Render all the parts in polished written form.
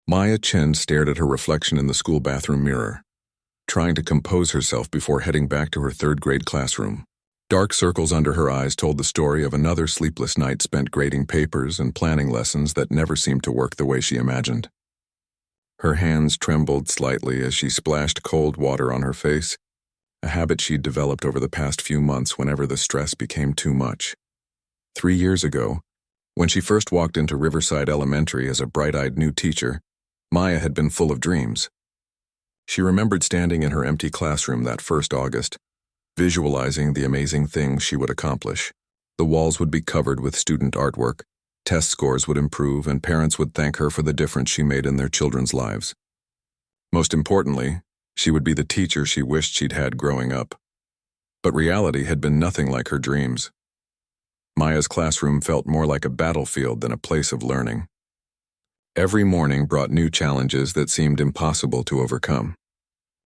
Maya Chen stared at her reflection in the school bathroom mirror, trying to compose herself before heading back to her third-grade classroom. Dark circles under her eyes told the story of another sleepless night spent grading papers and planning lessons that never seemed to work the way she imagined. Her hands trembled slightly as she splashed cold water on her face, a habit she'd developed over the past few months whenever the stress became too much. 3 years ago, when she first walked into Riverside Elementary as a bright-eyed new teacher, Maya had been full of dreams. She remembered standing in her empty classroom that first August, visualizing the amazing things she would accomplish. The walls would be covered with student artwork, test scores would improve, and parents would thank her for the difference she made in their children's lives. Most importantly, she would be the teacher she wished she'd had growing up. But reality had been nothing like her dreams. Maya's classroom felt more like a battlefield than a place of learning. Every morning brought new challenges that seemed impossible to overcome.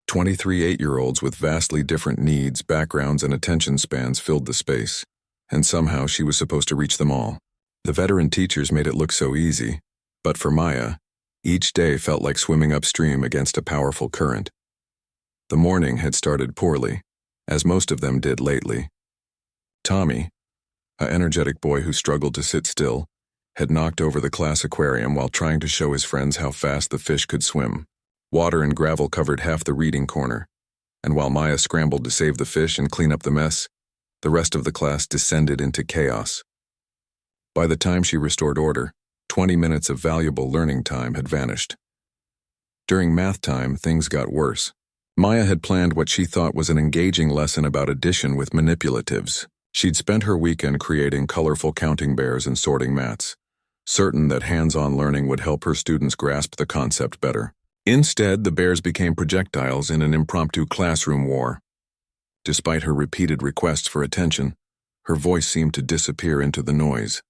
23 eight-year-olds with vastly different needs, backgrounds, and attention spans filled the space, and somehow she was supposed to reach them all. The veteran teachers made it look so easy, but for Maya, each day felt like swimming upstream against a powerful current. The morning had started poorly, as most of them did lately. Tommy, an energetic boy who struggled to sit still, had knocked over the class aquarium while trying to show his friends how fast the fish could swim. Water and gravel covered half the reading corner, and while Maya scrambled to save the fish and clean up the mess, the rest of the class descended into chaos. By the time she restored order, 20 minutes of valuable learning time had vanished. During math time, things got worse. Maya had planned what she thought was an engaging lesson about addition with manipulatives. She'd spent her weekend creating colorful counting bears and sorting mats, certain that hands-on learning would help her students grasp the concept better. Instead, the bears became projectiles in an impromptu classroom war. Despite her repeated requests for attention, her voice seemed to disappear into the noise.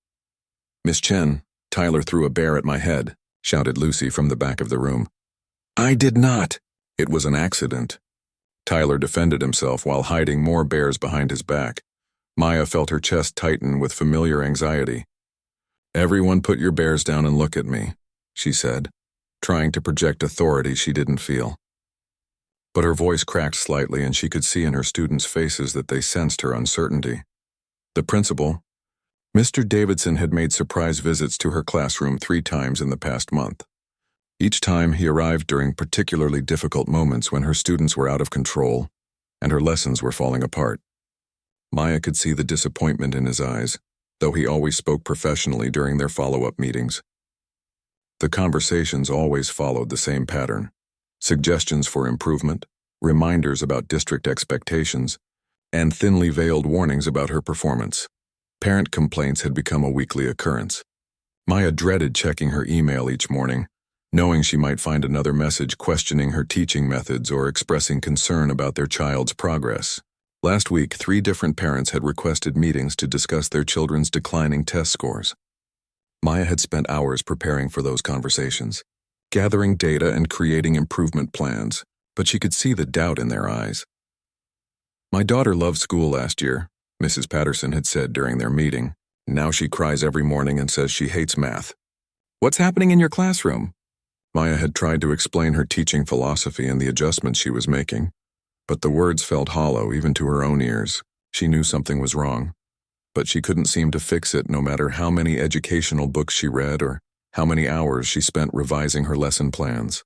"Miss Chen, Tyler threw a bear at my head," shouted Lucy from the back of the room. "I did not." It was an accident. Tyler defended himself while hiding more bears behind his back. Maya felt her chest tighten with familiar anxiety. "Everyone put your bears down and look at me," she said, trying to project authority she didn't feel. But her voice cracked slightly and she could see in her students' faces that they sensed her uncertainty. The principal, Mr. Davidson, had made surprise visits to her classroom 3 times in the past month. Each time he arrived during particularly difficult moments when her students were out of control and her lessons were falling apart. Maya could see the disappointment in his eyes, though he always spoke professionally during their follow-up meetings. The conversations always followed the same pattern: suggestions for improvement, reminders about district expectations, and thinly veiled warnings about her performance. Parent complaints had become a weekly occurrence. Maya dreaded checking her email each morning, knowing she might find another message questioning her teaching methods or expressing concern about their child's progress. Last week, 3 different parents had requested meetings to discuss their children's declining test scores. Maya had spent hours preparing for those conversations, gathering data and creating improvement plans, but she could see the doubt in their eyes. "My daughter loved school last year," Mrs. Patterson had said during their meeting. "Now she cries every morning and says she hates math." "What's happening in your classroom?" Maya had tried to explain her teaching philosophy and the adjustments she was making, but the words felt hollow even to her own ears. She knew something was wrong, but she couldn't seem to fix it no matter how many educational books she read or how many hours she spent revising her lesson plans.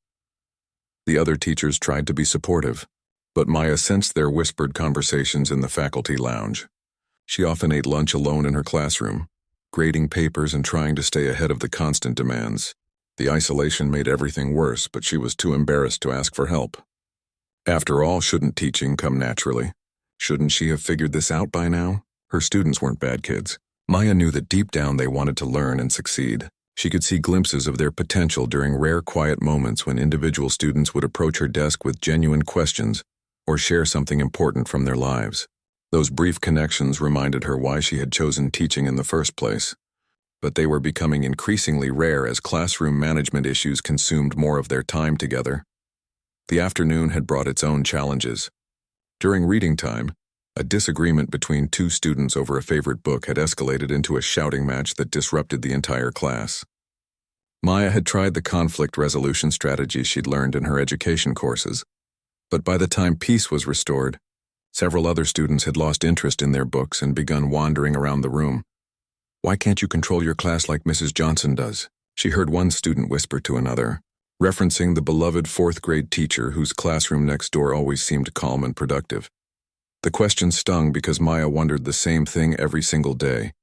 The other teachers tried to be supportive, but Maya sensed their whispered conversations in the faculty lounge. She often ate lunch alone in her classroom, grading papers and trying to stay ahead of the constant demands. The isolation made everything worse, but she was too embarrassed to ask for help. After all, shouldn't teaching come naturally? Shouldn't she have figured this out by now? Her students weren't bad kids. Maya knew that deep down they wanted to learn and succeed. She could see glimpses of their potential during rare quiet moments when individual students would approach her desk with genuine questions or share something important from their lives. Those brief connections reminded her why she had chosen teaching in the first place. But they were becoming increasingly rare as classroom management issues consumed more of their time together. The afternoon had brought its own challenges. During reading time, a disagreement between 2 students over a favorite book had escalated into a shouting match that disrupted the entire class. Maya had tried the conflict resolution strategy she'd learned in her education courses, but by the time peace was restored, several other students had lost interest in their books and begun wandering around the room. "Why can't you control your class like Mrs. Johnson does?" she heard one student whisper to another, referencing the beloved fourth-grade teacher whose classroom next door always seemed calm and productive. The question stung because Maya wondered the same thing every single day.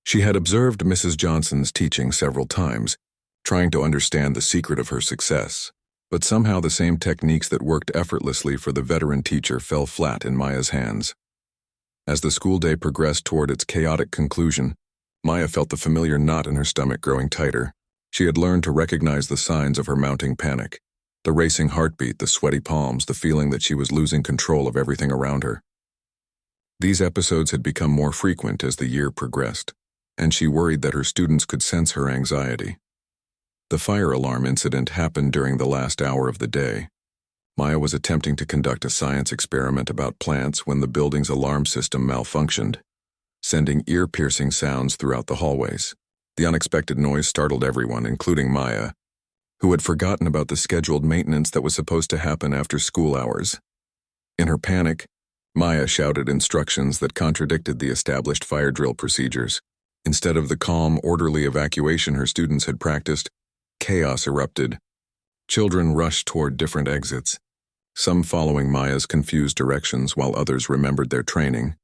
She had observed Mrs. Johnson's teaching several times, trying to understand the secret of her success, but somehow the same techniques that worked effortlessly for the veteran teacher fell flat in Maya's hands. As the school day progressed toward its chaotic conclusion, Maya felt the familiar knot in her stomach growing tighter. She had learned to recognize the signs of her mounting panic: the racing heartbeat, the sweaty palms, the feeling that she was losing control of everything around her. These episodes had become more frequent as the year progressed, and she worried that her students could sense her anxiety. The fire alarm incident happened during the last hour of the day. Maya was attempting to conduct a science experiment about plants when the building's alarm system malfunctioned, sending ear-piercing sounds throughout the hallways. The unexpected noise startled everyone, including Maya, who had forgotten about the scheduled maintenance that was supposed to happen after school hours. In her panic, Maya shouted instructions that contradicted the established fire drill procedures. Instead of the calm, orderly evacuation her students had practiced, chaos erupted. Children rushed toward different exits, some following Maya's confused directions while others remembered their training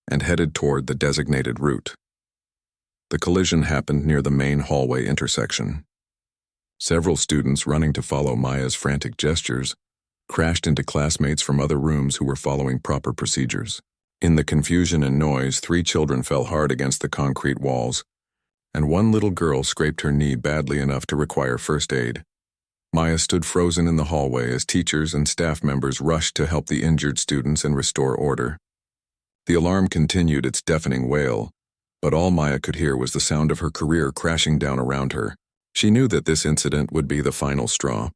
and headed toward the designated route. The collision happened near the main hallway intersection. Several students, running to follow Maya's frantic gestures, crashed into classmates from other rooms who were following proper procedures. In the confusion and noise, 3 children fell hard against the concrete walls, and one little girl scraped her knee badly enough to require first aid. Maya stood frozen in the hallway as teachers and staff members rushed to help the injured students and restore order. The alarm continued its deafening wail, but all Maya could hear was the sound of her career crashing down around her. She knew that this incident would be the final straw,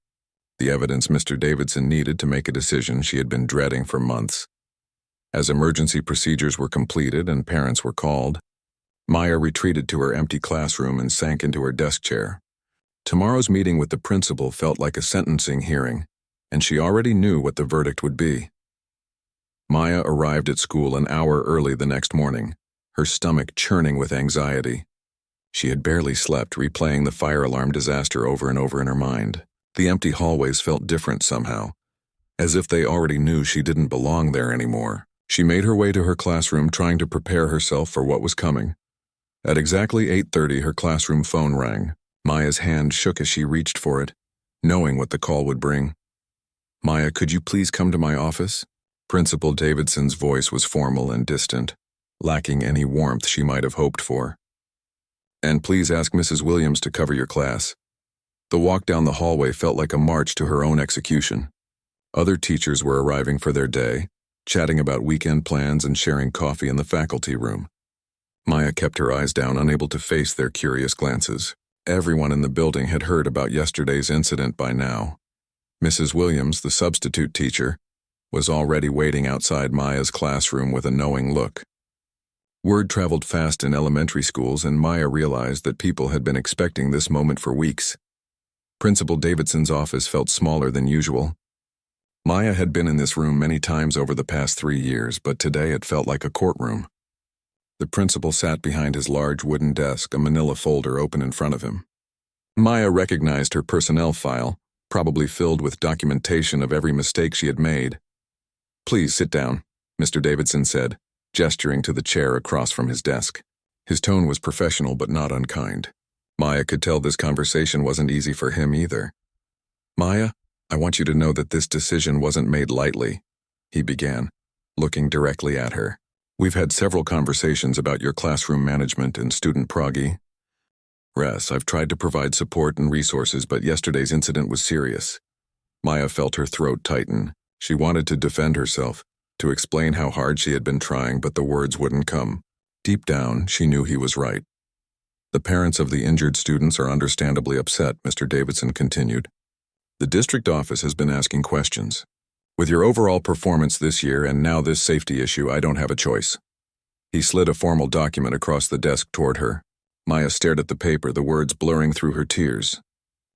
the evidence Mr. Davidson needed to make a decision she had been dreading for months. As emergency procedures were completed and parents were called, Maya retreated to her empty classroom and sank into her desk chair. Tomorrow's meeting with the principal felt like a sentencing hearing, and she already knew what the verdict would be. Maya arrived at school an hour early the next morning, her stomach churning with anxiety. She had barely slept, replaying the fire alarm disaster over and over in her mind. The empty hallways felt different somehow, as if they already knew she didn't belong there anymore. She made her way to her classroom, trying to prepare herself for what was coming. At exactly 8:30, her classroom phone rang. Maya's hand shook as she reached for it, knowing what the call would bring. "Maya, could you please come to my office?" Principal Davidson's voice was formal and distant, lacking any warmth she might have hoped for. "And please ask Mrs. Williams to cover your class." The walk down the hallway felt like a march to her own execution. Other teachers were arriving for their day, chatting about weekend plans and sharing coffee in the faculty room. Maya kept her eyes down, unable to face their curious glances. Everyone in the building had heard about yesterday's incident by now. Mrs. Williams, the substitute teacher, was already waiting outside Maya's classroom with a knowing look. Word traveled fast in elementary schools, and Maya realized that people had been expecting this moment for weeks. Principal Davidson's office felt smaller than usual. Maya had been in this room many times over the past 3 years, but today it felt like a courtroom. The principal sat behind his large wooden desk, a manila folder open in front of him. Maya recognized her personnel file, probably filled with documentation of every mistake she had made. "Please sit down," Mr. Davidson said, gesturing to the chair across from his desk. His tone was professional but not unkind. Maya could tell this conversation wasn't easy for him either. "Maya, I want you to know that this decision wasn't made lightly," he began, looking directly at her. "We've had several conversations about your classroom management and student progress. I've tried to provide support and resources, but yesterday's incident was serious." Maya felt her throat tighten. She wanted to defend herself, to explain how hard she had been trying, but the words wouldn't come. Deep down, she knew he was right. "The parents of the injured students are understandably upset," Mr. Davidson continued. "The district office has been asking questions. With your overall performance this year and now this safety issue, I don't have a choice." He slid a formal document across the desk toward her. Maya stared at the paper, the words blurring through her tears.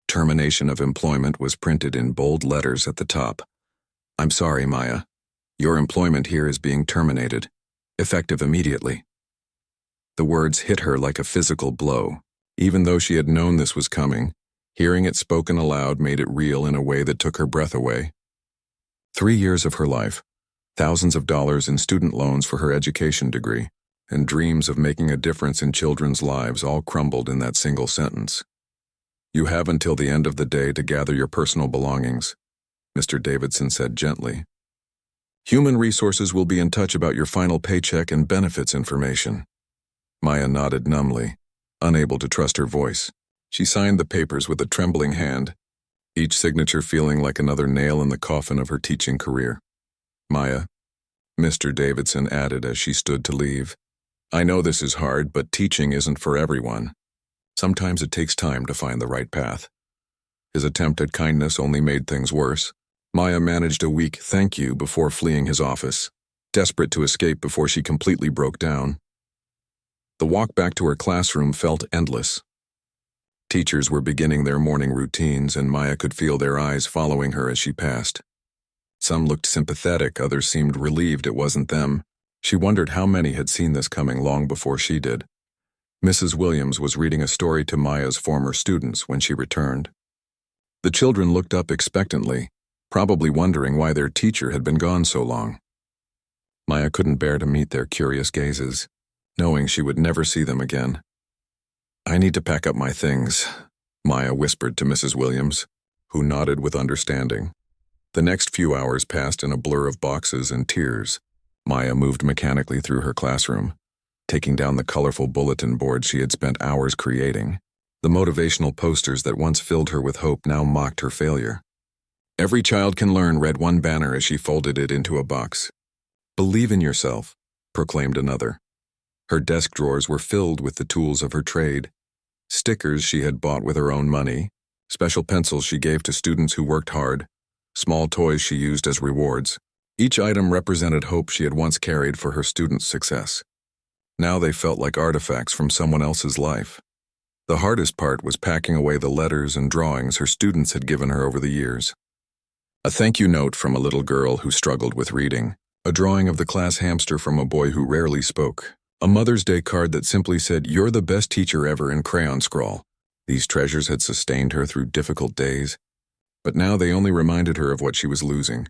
Termination of employment was printed in bold letters at the top. I'm sorry, Maya. Your employment here is being terminated, effective immediately. The words hit her like a physical blow. Even though she had known this was coming, hearing it spoken aloud made it real in a way that took her breath away. 3 years of her life, thousands of dollars in student loans for her education degree, and dreams of making a difference in children's lives all crumbled in that single sentence. You have until the end of the day to gather your personal belongings, Mr. Davidson said gently. Human Resources will be in touch about your final paycheck and benefits information. Maya nodded numbly, unable to trust her voice. She signed the papers with a trembling hand, each signature feeling like another nail in the coffin of her teaching career. Maya, Mr. Davidson added as she stood to leave, I know this is hard, but teaching isn't for everyone. Sometimes it takes time to find the right path. His attempt at kindness only made things worse. Maya managed a weak thank you before fleeing his office, desperate to escape before she completely broke down. The walk back to her classroom felt endless. Teachers were beginning their morning routines, and Maya could feel their eyes following her as she passed. Some looked sympathetic, others seemed relieved it wasn't them. She wondered how many had seen this coming long before she did. Mrs. Williams was reading a story to Maya's former students when she returned. The children looked up expectantly, probably wondering why their teacher had been gone so long. Maya couldn't bear to meet their curious gazes, knowing she would never see them again. I need to pack up my things, Maya whispered to Mrs. Williams, who nodded with understanding. The next few hours passed in a blur of boxes and tears. Maya moved mechanically through her classroom, taking down the colorful bulletin boards she had spent hours creating. The motivational posters that once filled her with hope now mocked her failure. Every child can learn, read one banner as she folded it into a box. Believe in yourself, proclaimed another. Her desk drawers were filled with the tools of her trade. Stickers she had bought with her own money, special pencils she gave to students who worked hard, small toys she used as rewards. Each item represented hope she had once carried for her students' success. Now they felt like artifacts from someone else's life. The hardest part was packing away the letters and drawings her students had given her over the years. A thank you note from a little girl who struggled with reading, a drawing of the class hamster from a boy who rarely spoke, a Mother's Day card that simply said, "You're the best teacher ever" in crayon scrawl. These treasures had sustained her through difficult days, but now they only reminded her of what she was losing.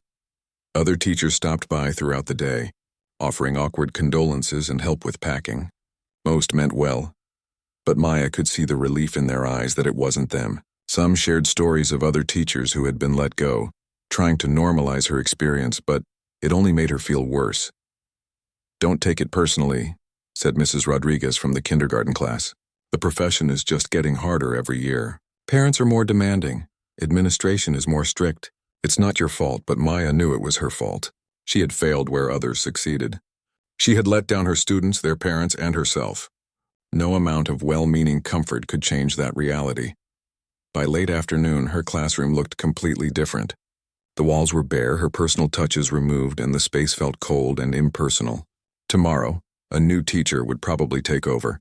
Other teachers stopped by throughout the day, offering awkward condolences and help with packing. Most meant well, but Maya could see the relief in their eyes that it wasn't them. Some shared stories of other teachers who had been let go, trying to normalize her experience, but it only made her feel worse. Don't take it personally, said Mrs. Rodriguez from the kindergarten class. The profession is just getting harder every year. Parents are more demanding. Administration is more strict. It's not your fault, but Maya knew it was her fault. She had failed where others succeeded. She had let down her students, their parents, and herself. No amount of well-meaning comfort could change that reality. By late afternoon, her classroom looked completely different. The walls were bare, her personal touches removed, and the space felt cold and impersonal. Tomorrow, a new teacher would probably take over,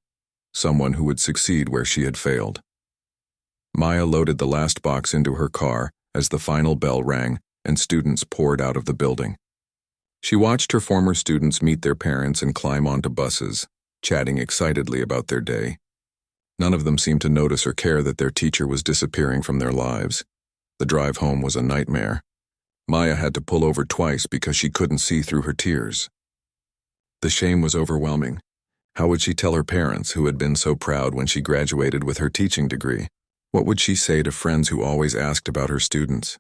someone who would succeed where she had failed. Maya loaded the last box into her car as the final bell rang and students poured out of the building. She watched her former students meet their parents and climb onto buses, chatting excitedly about their day. None of them seemed to notice or care that their teacher was disappearing from their lives. The drive home was a nightmare. Maya had to pull over twice because she couldn't see through her tears. The shame was overwhelming. How would she tell her parents, who had been so proud when she graduated with her teaching degree? What would she say to friends who always asked about her students?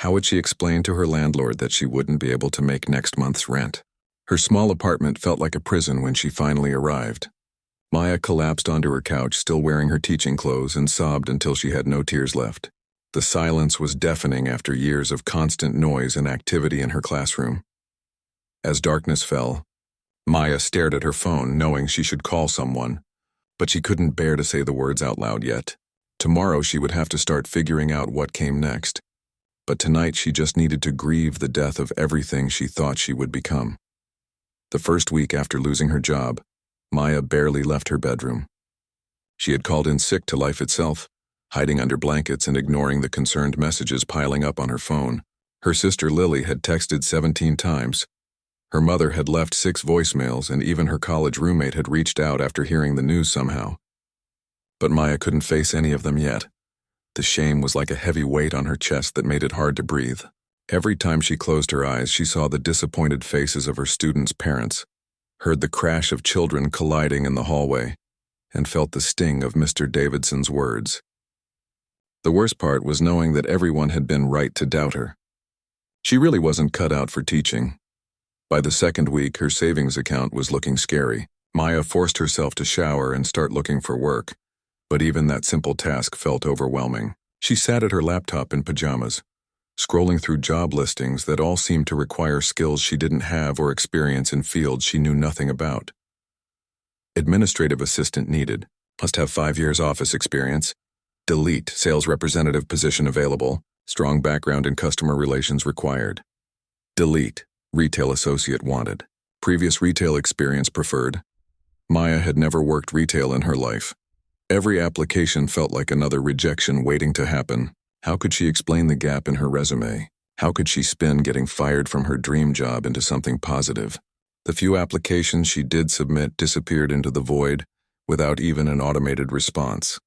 How would she explain to her landlord that she wouldn't be able to make next month's rent? Her small apartment felt like a prison when she finally arrived. Maya collapsed onto her couch, still wearing her teaching clothes, and sobbed until she had no tears left. The silence was deafening after years of constant noise and activity in her classroom. As darkness fell, Maya stared at her phone, knowing she should call someone, but she couldn't bear to say the words out loud yet. Tomorrow she would have to start figuring out what came next. But tonight she just needed to grieve the death of everything she thought she would become. The first week after losing her job, Maya barely left her bedroom. She had called in sick to life itself, hiding under blankets and ignoring the concerned messages piling up on her phone. Her sister Lily had texted 17 times. Her mother had left 6 voicemails, and even her college roommate had reached out after hearing the news somehow. But Maya couldn't face any of them yet. The shame was like a heavy weight on her chest that made it hard to breathe. Every time she closed her eyes, she saw the disappointed faces of her students' parents, heard the crash of children colliding in the hallway, and felt the sting of Mr. Davidson's words. The worst part was knowing that everyone had been right to doubt her. She really wasn't cut out for teaching. By the second week, her savings account was looking scary. Maya forced herself to shower and start looking for work, but even that simple task felt overwhelming. She sat at her laptop in pajamas, scrolling through job listings that all seemed to require skills she didn't have or experience in fields she knew nothing about. Administrative assistant needed. Must have 5 years office experience. Delete. Sales representative position available. Strong background in customer relations required. Delete. Retail associate wanted. Previous retail experience preferred. Maya had never worked retail in her life. Every application felt like another rejection waiting to happen. How could she explain the gap in her resume? How could she spin getting fired from her dream job into something positive? The few applications she did submit disappeared into the void without even an automated response.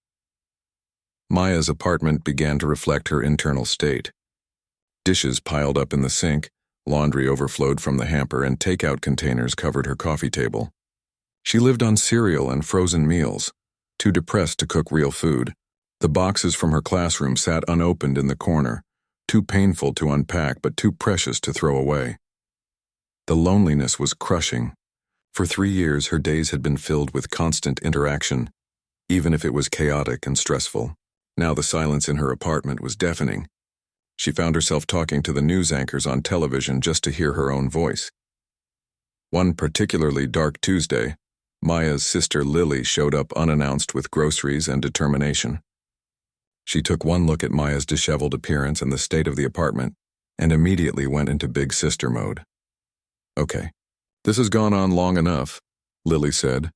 Maya's apartment began to reflect her internal state. Dishes piled up in the sink, laundry overflowed from the hamper, and takeout containers covered her coffee table. She lived on cereal and frozen meals, too depressed to cook real food. The boxes from her classroom sat unopened in the corner, too painful to unpack but too precious to throw away. The loneliness was crushing. For 3 years, her days had been filled with constant interaction, even if it was chaotic and stressful. Now the silence in her apartment was deafening. She found herself talking to the news anchors on television just to hear her own voice. One particularly dark Tuesday, Maya's sister Lily showed up unannounced with groceries and determination. She took one look at Maya's disheveled appearance and the state of the apartment, and immediately went into big sister mode. "Okay, this has gone on long enough," Lily said,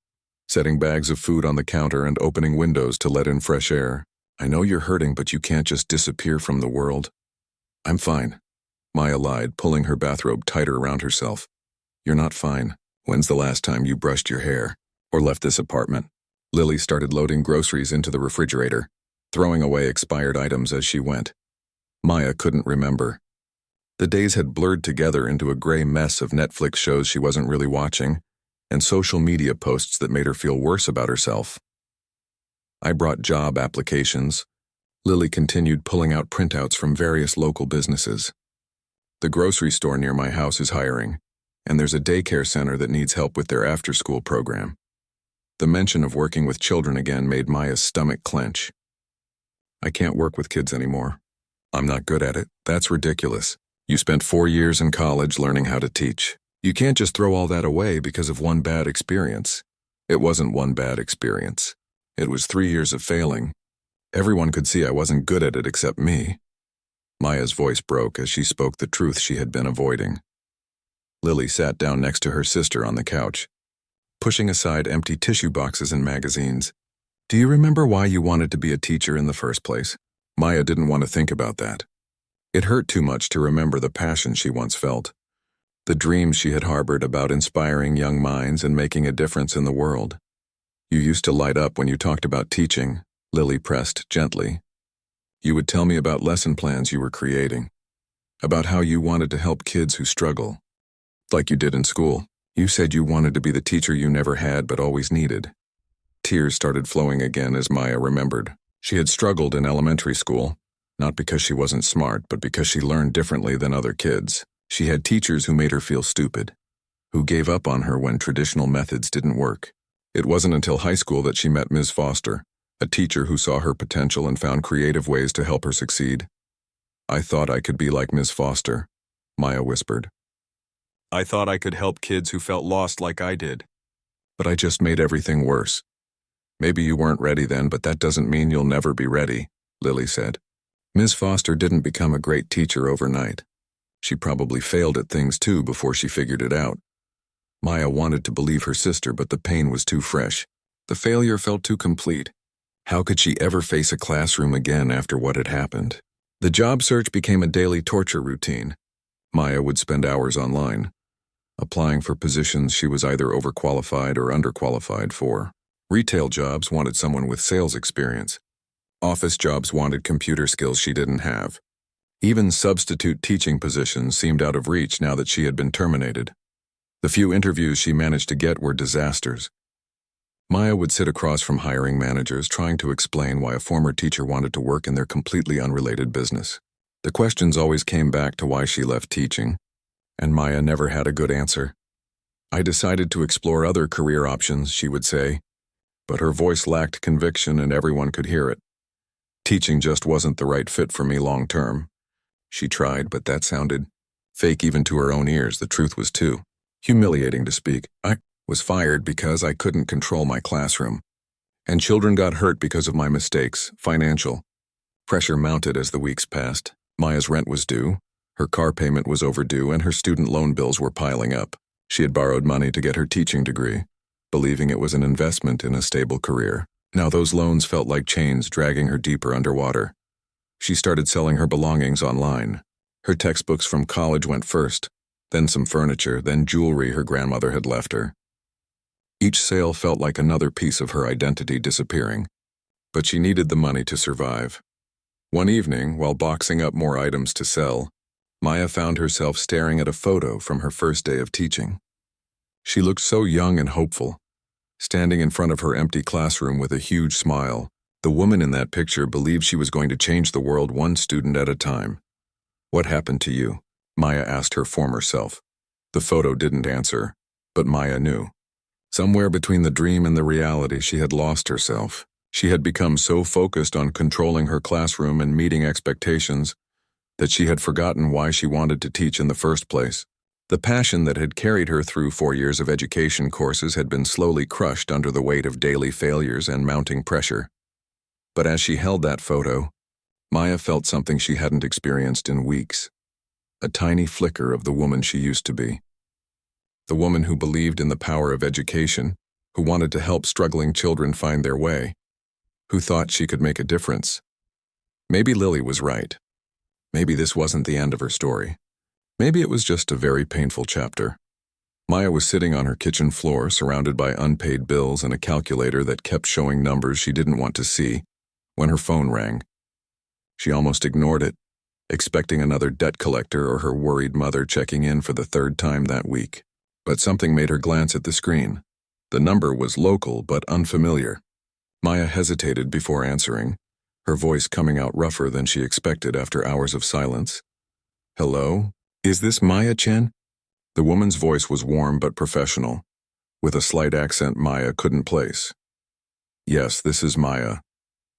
setting bags of food on the counter and opening windows to let in fresh air. "I know you're hurting, but you can't just disappear from the world." "I'm fine," Maya lied, pulling her bathrobe tighter around herself. "You're not fine. When's the last time you brushed your hair or left this apartment?" Lily started loading groceries into the refrigerator, throwing away expired items as she went. Maya couldn't remember. The days had blurred together into a gray mess of Netflix shows she wasn't really watching and social media posts that made her feel worse about herself. "I brought job applications." Lily continued pulling out printouts from various local businesses. "The grocery store near my house is hiring, and there's a daycare center that needs help with their after-school program." The mention of working with children again made Maya's stomach clench. "I can't work with kids anymore. I'm not good at it." "That's ridiculous. You spent 4 years in college learning how to teach. You can't just throw all that away because of one bad experience." "It wasn't one bad experience. It was 3 years of failing. Everyone could see I wasn't good at it except me." Maya's voice broke as she spoke the truth she had been avoiding. Lily sat down next to her sister on the couch, pushing aside empty tissue boxes and magazines. "Do you remember why you wanted to be a teacher in the first place?" Maya didn't want to think about that. It hurt too much to remember the passion she once felt, the dreams she had harbored about inspiring young minds and making a difference in the world. "You used to light up when you talked about teaching," Lily pressed gently. "You would tell me about lesson plans you were creating, about how you wanted to help kids who struggle, like you did in school. You said you wanted to be the teacher you never had but always needed." Tears started flowing again as Maya remembered. She had struggled in elementary school, not because she wasn't smart, but because she learned differently than other kids. She had teachers who made her feel stupid, who gave up on her when traditional methods didn't work. It wasn't until high school that she met Ms. Foster, a teacher who saw her potential and found creative ways to help her succeed. "I thought I could be like Ms. Foster," Maya whispered. "I thought I could help kids who felt lost like I did. But I just made everything worse." "Maybe you weren't ready then, but that doesn't mean you'll never be ready," Lily said. Ms. Foster didn't become a great teacher overnight. She probably failed at things too before she figured it out. Maya wanted to believe her sister, but the pain was too fresh. The failure felt too complete. How could she ever face a classroom again after what had happened? The job search became a daily torture routine. Maya would spend hours online, applying for positions she was either overqualified or underqualified for. Retail jobs wanted someone with sales experience. Office jobs wanted computer skills she didn't have. Even substitute teaching positions seemed out of reach now that she had been terminated. The few interviews she managed to get were disasters. Maya would sit across from hiring managers trying to explain why a former teacher wanted to work in their completely unrelated business. The questions always came back to why she left teaching, and Maya never had a good answer. "I decided to explore other career options," she would say, but her voice lacked conviction and everyone could hear it. "Teaching just wasn't the right fit for me long term." She tried, but that sounded fake even to her own ears. The truth was too humiliating to speak. "I was fired because I couldn't control my classroom. And children got hurt because of my mistakes." Financial pressure mounted as the weeks passed. Maya's rent was due, her car payment was overdue, and her student loan bills were piling up. She had borrowed money to get her teaching degree, believing it was an investment in a stable career. Now those loans felt like chains dragging her deeper underwater. She started selling her belongings online. Her textbooks from college went first, then some furniture, then jewelry her grandmother had left her. Each sale felt like another piece of her identity disappearing, but she needed the money to survive. One evening, while boxing up more items to sell, Maya found herself staring at a photo from her first day of teaching. She looked so young and hopeful, standing in front of her empty classroom with a huge smile. The woman in that picture believed she was going to change the world one student at a time. "What happened to you?" Maya asked her former self. The photo didn't answer, but Maya knew. Somewhere between the dream and the reality, she had lost herself. She had become so focused on controlling her classroom and meeting expectations that she had forgotten why she wanted to teach in the first place. The passion that had carried her through 4 years of education courses had been slowly crushed under the weight of daily failures and mounting pressure. But as she held that photo, Maya felt something she hadn't experienced in weeks. A tiny flicker of the woman she used to be. The woman who believed in the power of education, who wanted to help struggling children find their way, who thought she could make a difference. Maybe Lily was right. Maybe this wasn't the end of her story. Maybe it was just a very painful chapter. Maya was sitting on her kitchen floor, surrounded by unpaid bills and a calculator that kept showing numbers she didn't want to see, when her phone rang. She almost ignored it, expecting another debt collector or her worried mother checking in for the 3rd time that week. But something made her glance at the screen. The number was local but unfamiliar. Maya hesitated before answering, her voice coming out rougher than she expected after hours of silence. "Hello? Is this Maya Chen?" The woman's voice was warm but professional, with a slight accent Maya couldn't place. "Yes, this is Maya."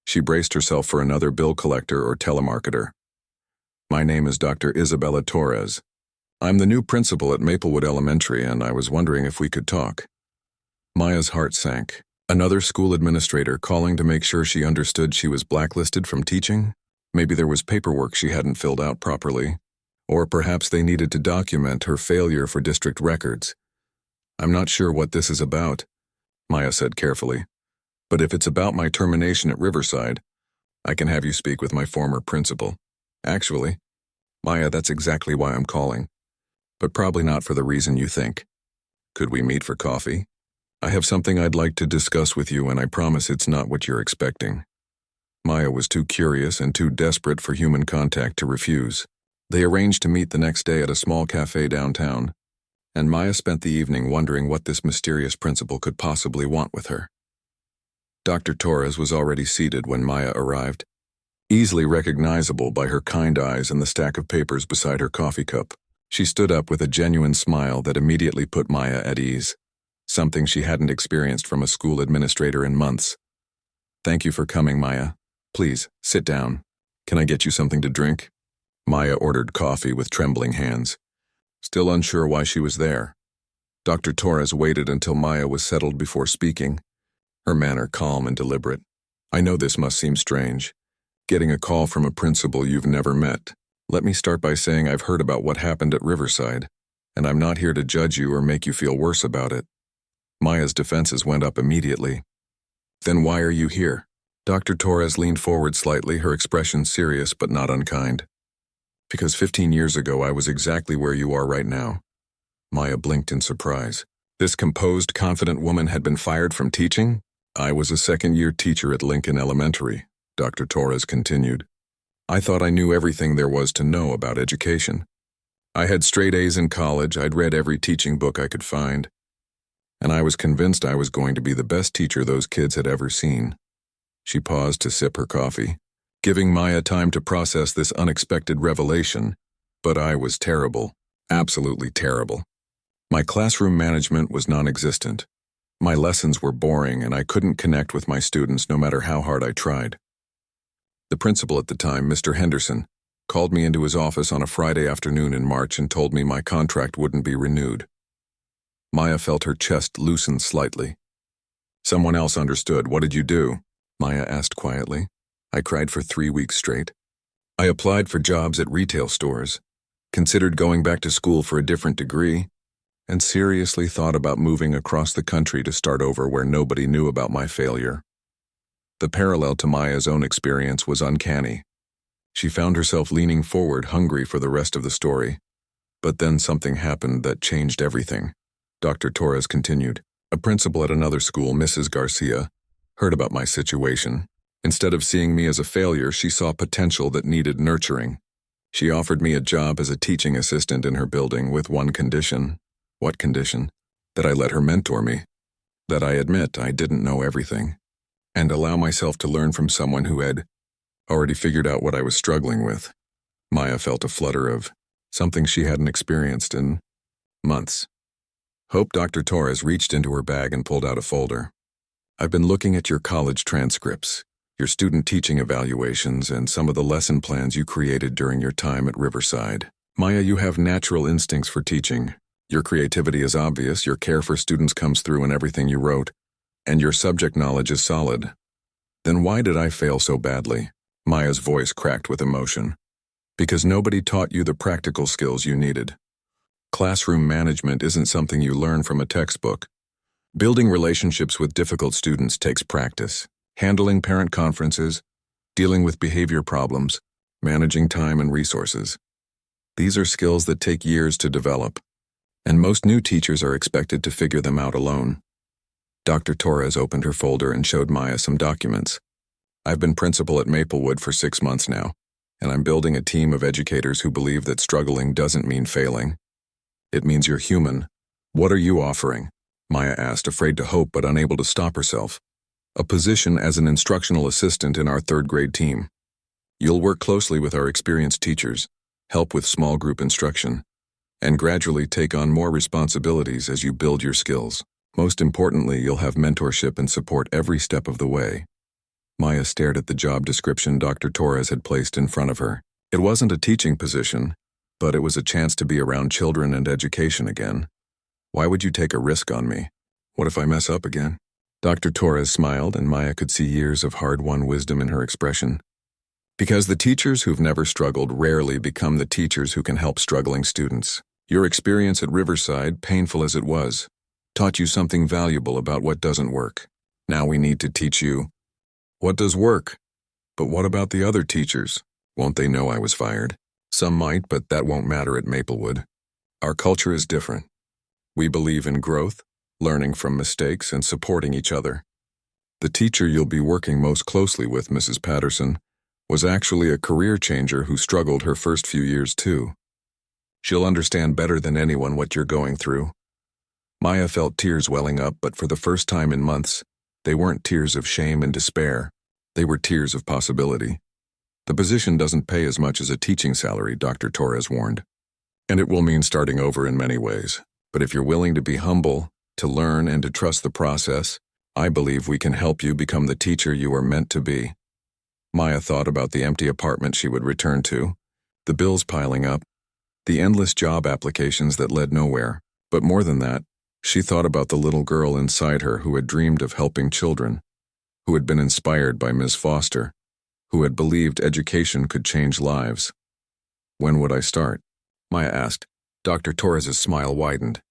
She braced herself for another bill collector or telemarketer. "My name is Dr. Isabella Torres. I'm the new principal at Maplewood Elementary, and I was wondering if we could talk." Maya's heart sank. Another school administrator calling to make sure she understood she was blacklisted from teaching? Maybe there was paperwork she hadn't filled out properly. Or perhaps they needed to document her failure for district records. "I'm not sure what this is about," Maya said carefully. "But if it's about my termination at Riverside, I can have you speak with my former principal." "Actually, Maya, that's exactly why I'm calling. But probably not for the reason you think. Could we meet for coffee? I have something I'd like to discuss with you, and I promise it's not what you're expecting." Maya was too curious and too desperate for human contact to refuse. They arranged to meet the next day at a small cafe downtown, and Maya spent the evening wondering what this mysterious principal could possibly want with her. Dr. Torres was already seated when Maya arrived, easily recognizable by her kind eyes and the stack of papers beside her coffee cup. She stood up with a genuine smile that immediately put Maya at ease, something she hadn't experienced from a school administrator in months. "Thank you for coming, Maya. Please, sit down. Can I get you something to drink?" Maya ordered coffee with trembling hands, still unsure why she was there. Dr. Torres waited until Maya was settled before speaking, her manner calm and deliberate. "I know this must seem strange, getting a call from a principal you've never met. Let me start by saying I've heard about what happened at Riverside, and I'm not here to judge you or make you feel worse about it." Maya's defenses went up immediately. "Then why are you here?" Dr. Torres leaned forward slightly, her expression serious but not unkind. Because 15 years ago I was exactly where you are right now. Maya blinked in surprise. This composed, confident woman had been fired from teaching? I was a second-year teacher at Lincoln Elementary, Dr. Torres continued. I thought I knew everything there was to know about education. I had straight A's in college, I'd read every teaching book I could find, and I was convinced I was going to be the best teacher those kids had ever seen. She paused to sip her coffee, giving Maya time to process this unexpected revelation, but I was terrible, absolutely terrible. My classroom management was non-existent. My lessons were boring and I couldn't connect with my students no matter how hard I tried. The principal at the time, Mr. Henderson, called me into his office on a Friday afternoon in March and told me my contract wouldn't be renewed. Maya felt her chest loosen slightly. Someone else understood. What did you do? Maya asked quietly. I cried for 3 weeks straight. I applied for jobs at retail stores, considered going back to school for a different degree, and seriously thought about moving across the country to start over where nobody knew about my failure. The parallel to Maya's own experience was uncanny. She found herself leaning forward, hungry for the rest of the story. But then something happened that changed everything. Dr. Torres continued. A principal at another school, Mrs. Garcia, heard about my situation. Instead of seeing me as a failure, she saw potential that needed nurturing. She offered me a job as a teaching assistant in her building with one condition. What condition? That I let her mentor me. That I admit I didn't know everything. And allow myself to learn from someone who had already figured out what I was struggling with. Maya felt a flutter of something she hadn't experienced in months. Dr. Torres reached into her bag and pulled out a folder. I've been looking at your college transcripts, your student teaching evaluations, and some of the lesson plans you created during your time at Riverside. Maya, you have natural instincts for teaching. Your creativity is obvious, your care for students comes through in everything you wrote, and your subject knowledge is solid. Then why did I fail so badly? Maya's voice cracked with emotion. Because nobody taught you the practical skills you needed. Classroom management isn't something you learn from a textbook. Building relationships with difficult students takes practice. Handling parent conferences, dealing with behavior problems, managing time and resources. These are skills that take years to develop, and most new teachers are expected to figure them out alone. Dr. Torres opened her folder and showed Maya some documents. I've been principal at Maplewood for 6 months now, and I'm building a team of educators who believe that struggling doesn't mean failing. It means you're human. What are you offering? Maya asked, afraid to hope but unable to stop herself. A position as an instructional assistant in our 3rd grade team. You'll work closely with our experienced teachers, help with small group instruction, and gradually take on more responsibilities as you build your skills. Most importantly, you'll have mentorship and support every step of the way. Maya stared at the job description Dr. Torres had placed in front of her. It wasn't a teaching position, but it was a chance to be around children and education again. Why would you take a risk on me? What if I mess up again? Dr. Torres smiled, and Maya could see years of hard-won wisdom in her expression. Because the teachers who've never struggled rarely become the teachers who can help struggling students. Your experience at Riverside, painful as it was, taught you something valuable about what doesn't work. Now we need to teach you what does work. But what about the other teachers? Won't they know I was fired? Some might, but that won't matter at Maplewood. Our culture is different. We believe in growth, learning from mistakes, and supporting each other. The teacher you'll be working most closely with, Mrs. Patterson, was actually a career changer who struggled her first few years too. She'll understand better than anyone what you're going through. Maya felt tears welling up, but for the first time in months, they weren't tears of shame and despair. They were tears of possibility. The position doesn't pay as much as a teaching salary, Dr. Torres warned. And it will mean starting over in many ways. But if you're willing to be humble, to learn, and to trust the process, I believe we can help you become the teacher you are meant to be. Maya thought about the empty apartment she would return to, the bills piling up, the endless job applications that led nowhere. But more than that, she thought about the little girl inside her who had dreamed of helping children, who had been inspired by Ms. Foster, who had believed education could change lives. When would I start? Maya asked. Dr. Torres's smile widened.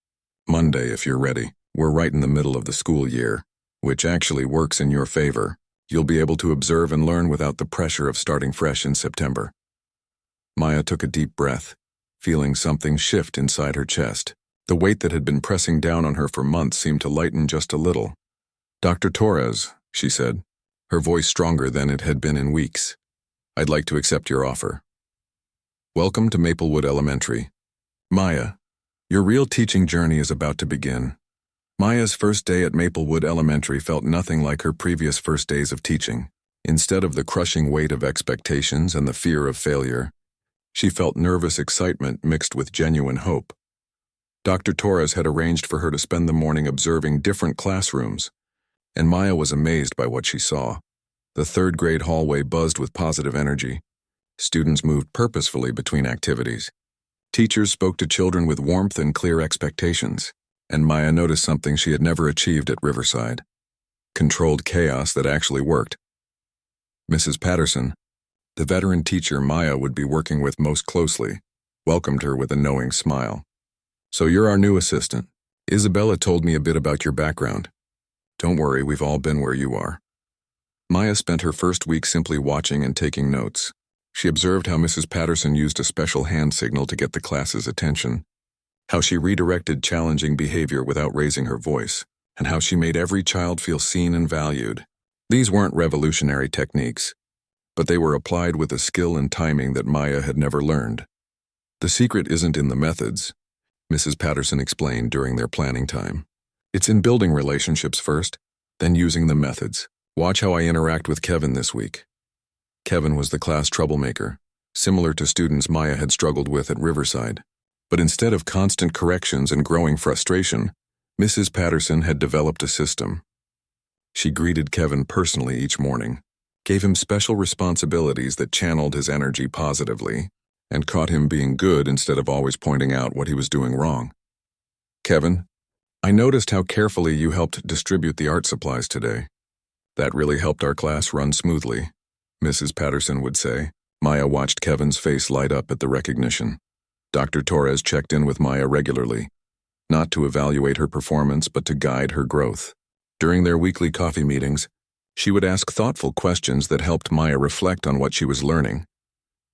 Monday, if you're ready. We're right in the middle of the school year, which actually works in your favor. You'll be able to observe and learn without the pressure of starting fresh in September." Maya took a deep breath, feeling something shift inside her chest. The weight that had been pressing down on her for months seemed to lighten just a little. "Dr. Torres," she said, her voice stronger than it had been in weeks, "I'd like to accept your offer. Welcome to Maplewood Elementary. Maya, your real teaching journey is about to begin." Maya's first day at Maplewood Elementary felt nothing like her previous first days of teaching. Instead of the crushing weight of expectations and the fear of failure, she felt nervous excitement mixed with genuine hope. Dr. Torres had arranged for her to spend the morning observing different classrooms, and Maya was amazed by what she saw. The third-grade hallway buzzed with positive energy. Students moved purposefully between activities. Teachers spoke to children with warmth and clear expectations, and Maya noticed something she had never achieved at Riverside: controlled chaos that actually worked. Mrs. Patterson, the veteran teacher Maya would be working with most closely, welcomed her with a knowing smile. "So you're our new assistant. Isabella told me a bit about your background. Don't worry, we've all been where you are." Maya spent her first week simply watching and taking notes. She observed how Mrs. Patterson used a special hand signal to get the class's attention, how she redirected challenging behavior without raising her voice, and how she made every child feel seen and valued. These weren't revolutionary techniques, but they were applied with a skill and timing that Maya had never learned. "The secret isn't in the methods," Mrs. Patterson explained during their planning time. "It's in building relationships first, then using the methods. Watch how I interact with Kevin this week." Kevin was the class troublemaker, similar to students Maya had struggled with at Riverside. But instead of constant corrections and growing frustration, Mrs. Patterson had developed a system. She greeted Kevin personally each morning, gave him special responsibilities that channeled his energy positively, and caught him being good instead of always pointing out what he was doing wrong. "Kevin, I noticed how carefully you helped distribute the art supplies today. That really helped our class run smoothly," Mrs. Patterson would say. Maya watched Kevin's face light up at the recognition. Dr. Torres checked in with Maya regularly, not to evaluate her performance but to guide her growth. During their weekly coffee meetings, she would ask thoughtful questions that helped Maya reflect on what she was learning.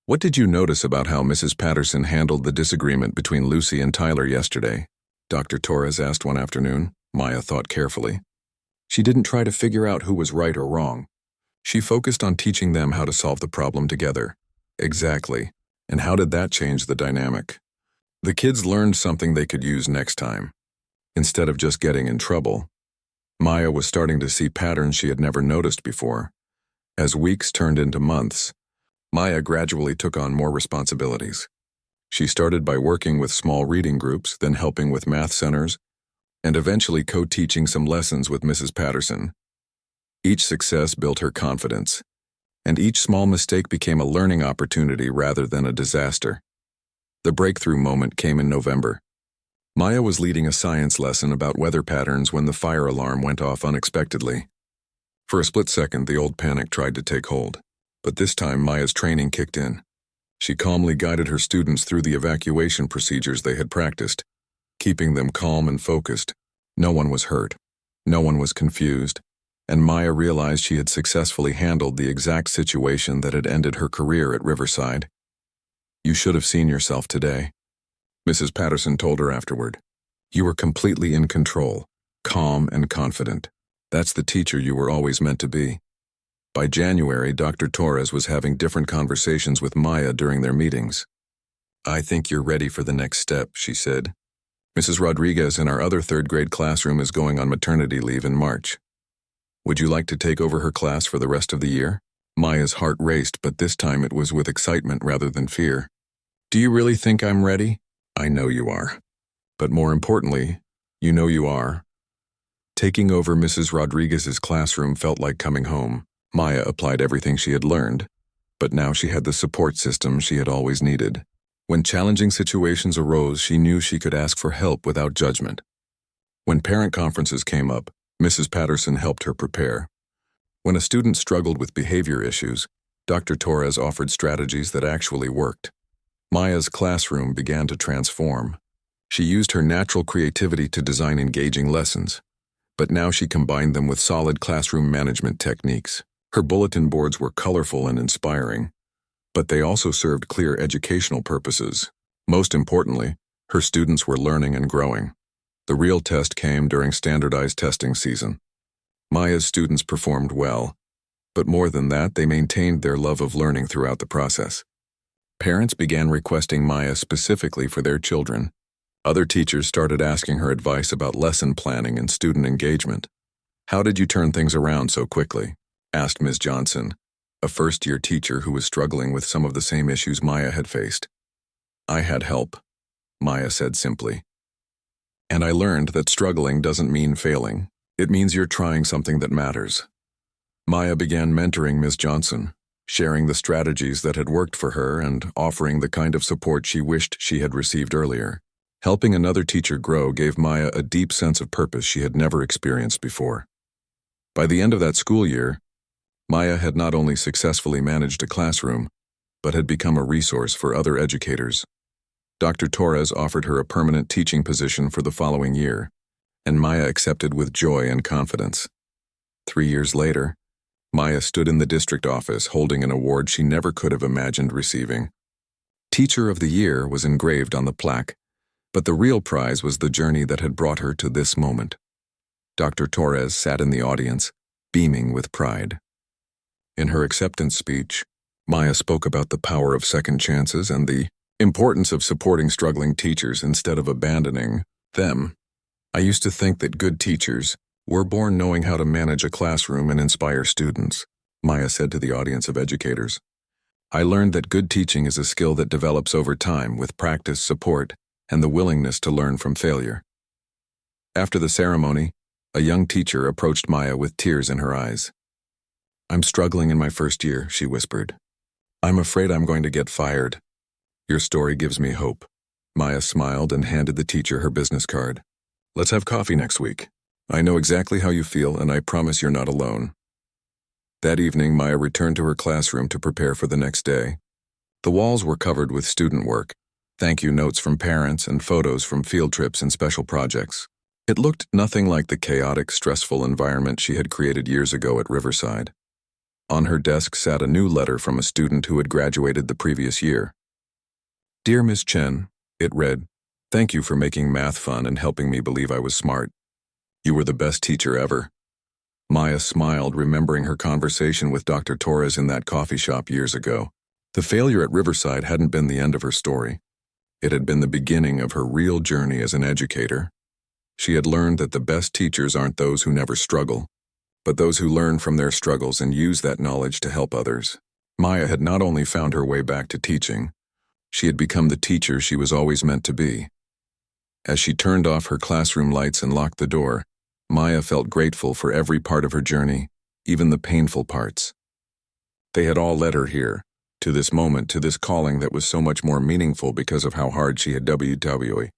"What did you notice about how Mrs. Patterson handled the disagreement between Lucy and Tyler yesterday?" Dr. Torres asked one afternoon. Maya thought carefully. "She didn't try to figure out who was right or wrong. She focused on teaching them how to solve the problem together." "Exactly. And how did that change the dynamic?" "The kids learned something they could use next time, instead of just getting in trouble." Maya was starting to see patterns she had never noticed before. As weeks turned into months, Maya gradually took on more responsibilities. She started by working with small reading groups, then helping with math centers, and eventually co-teaching some lessons with Mrs. Patterson. Each success built her confidence, and each small mistake became a learning opportunity rather than a disaster. The breakthrough moment came in November. Maya was leading a science lesson about weather patterns when the fire alarm went off unexpectedly. For a split second, the old panic tried to take hold, but this time Maya's training kicked in. She calmly guided her students through the evacuation procedures they had practiced, keeping them calm and focused. No one was hurt. No one was confused. And Maya realized she had successfully handled the exact situation that had ended her career at Riverside. "You should have seen yourself today," Mrs. Patterson told her afterward. "You were completely in control, calm and confident. That's the teacher you were always meant to be." By January, Dr. Torres was having different conversations with Maya during their meetings. "I think you're ready for the next step," she said. "Mrs. Rodriguez in our other third-grade classroom is going on maternity leave in March. Would you like to take over her class for the rest of the year?" Maya's heart raced, but this time it was with excitement rather than fear. "Do you really think I'm ready?" "I know you are. But more importantly, you know you are." Taking over Mrs. Rodriguez's classroom felt like coming home. Maya applied everything she had learned, but now she had the support system she had always needed. When challenging situations arose, she knew she could ask for help without judgment. When parent conferences came up, Mrs. Patterson helped her prepare. When a student struggled with behavior issues, Dr. Torres offered strategies that actually worked. Maya's classroom began to transform. She used her natural creativity to design engaging lessons, but now she combined them with solid classroom management techniques. Her bulletin boards were colorful and inspiring, but they also served clear educational purposes. Most importantly, her students were learning and growing. The real test came during standardized testing season. Maya's students performed well, but more than that, they maintained their love of learning throughout the process. Parents began requesting Maya specifically for their children. Other teachers started asking her advice about lesson planning and student engagement. "How did you turn things around so quickly?" asked Ms. Johnson, a first-year teacher who was struggling with some of the same issues Maya had faced. "I had help," Maya said simply. "And I learned that struggling doesn't mean failing. It means you're trying something that matters." Maya began mentoring Ms. Johnson, sharing the strategies that had worked for her and offering the kind of support she wished she had received earlier. Helping another teacher grow gave Maya a deep sense of purpose she had never experienced before. By the end of that school year, Maya had not only successfully managed a classroom, but had become a resource for other educators. Dr. Torres offered her a permanent teaching position for the following year, and Maya accepted with joy and confidence. 3 years later, Maya stood in the district office holding an award she never could have imagined receiving. Teacher of the Year was engraved on the plaque, but the real prize was the journey that had brought her to this moment. Dr. Torres sat in the audience, beaming with pride. In her acceptance speech, Maya spoke about the power of second chances and the importance of supporting struggling teachers instead of abandoning them. "I used to think that good teachers were born knowing how to manage a classroom and inspire students," Maya said to the audience of educators. "I learned that good teaching is a skill that develops over time with practice, support, and the willingness to learn from failure." After the ceremony, a young teacher approached Maya with tears in her eyes. "I'm struggling in my first year," she whispered. "I'm afraid I'm going to get fired." "Your story gives me hope." Maya smiled and handed the teacher her business card. "Let's have coffee next week. I know exactly how you feel, and I promise you're not alone." That evening, Maya returned to her classroom to prepare for the next day. The walls were covered with student work, thank you notes from parents, and photos from field trips and special projects. It looked nothing like the chaotic, stressful environment she had created years ago at Riverside. On her desk sat a new letter from a student who had graduated the previous year. "Dear Ms. Chen," it read, "thank you for making math fun and helping me believe I was smart. You were the best teacher ever." Maya smiled, remembering her conversation with Dr. Torres in that coffee shop years ago. The failure at Riverside hadn't been the end of her story. It had been the beginning of her real journey as an educator. She had learned that the best teachers aren't those who never struggle, but those who learn from their struggles and use that knowledge to help others. Maya had not only found her way back to teaching, she had become the teacher she was always meant to be. As she turned off her classroom lights and locked the door, Maya felt grateful for every part of her journey, even the painful parts. They had all led her here, to this moment, to this calling that was so much more meaningful because of how hard she had WW.